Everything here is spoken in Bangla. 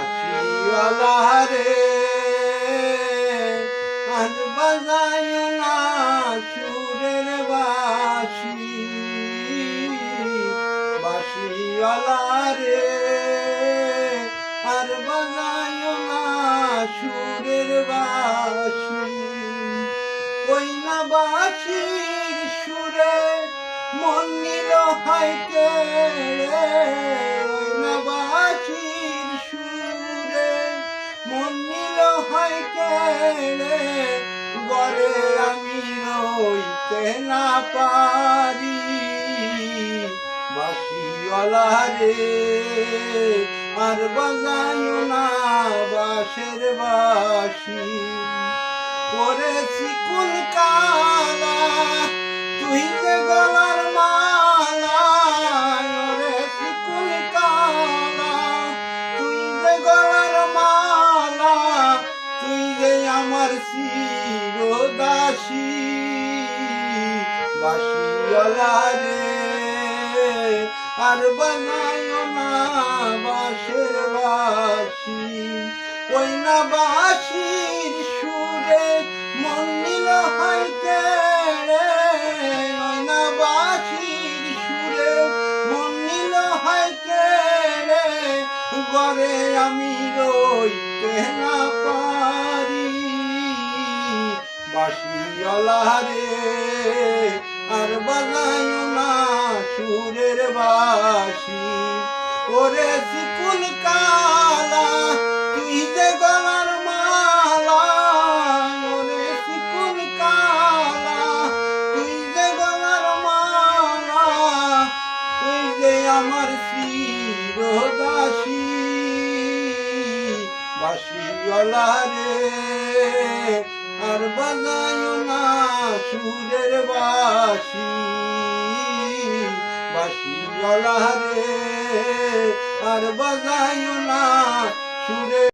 বাঁশিওয়ালা রে আর বাজায় না সুরের বাঁশি বাঁশিওয়ালা রে আর বাজায় না সুরের বাঁশি ওই না বাঁশির সুরে মন নিল হয় কেড়ে ওই না বাঁশির সুরে মন নিল হয় কেড়ে গরে আমি রইতে না পারি বাঁশিওয়ালা রে আর বাজায় না বাঁশের বাঁশি ওরে চিকুন কালা তুই যে গলার মালা ওরে চিকুন কালা তুই যে গলার মালা তুই যে আমার চিরদাসী বাঁশিওয়ালা রে আর বানায় না বাঁশের বাঁশি ওই না বাঁশির সুরে মন নিল হয় কেড়ে ওই না বাঁশির সুরে মন নিল হয় কেড়ে গরে আমি রইতে না পারি বাঁশিওয়ালা রে আর বাজায় না সুরের বাঁশি ওরে চিকুন কালা তুই যে গলার মালা ওরে চিকুন কালা তুই যে গলার মালা তুই যে আমার চিরদাসী বাঁশিওয়ালা রে আর বাজায় না সুরের বাঁশি বাঁশিওয়ালা রে আর বাজায় না সুরের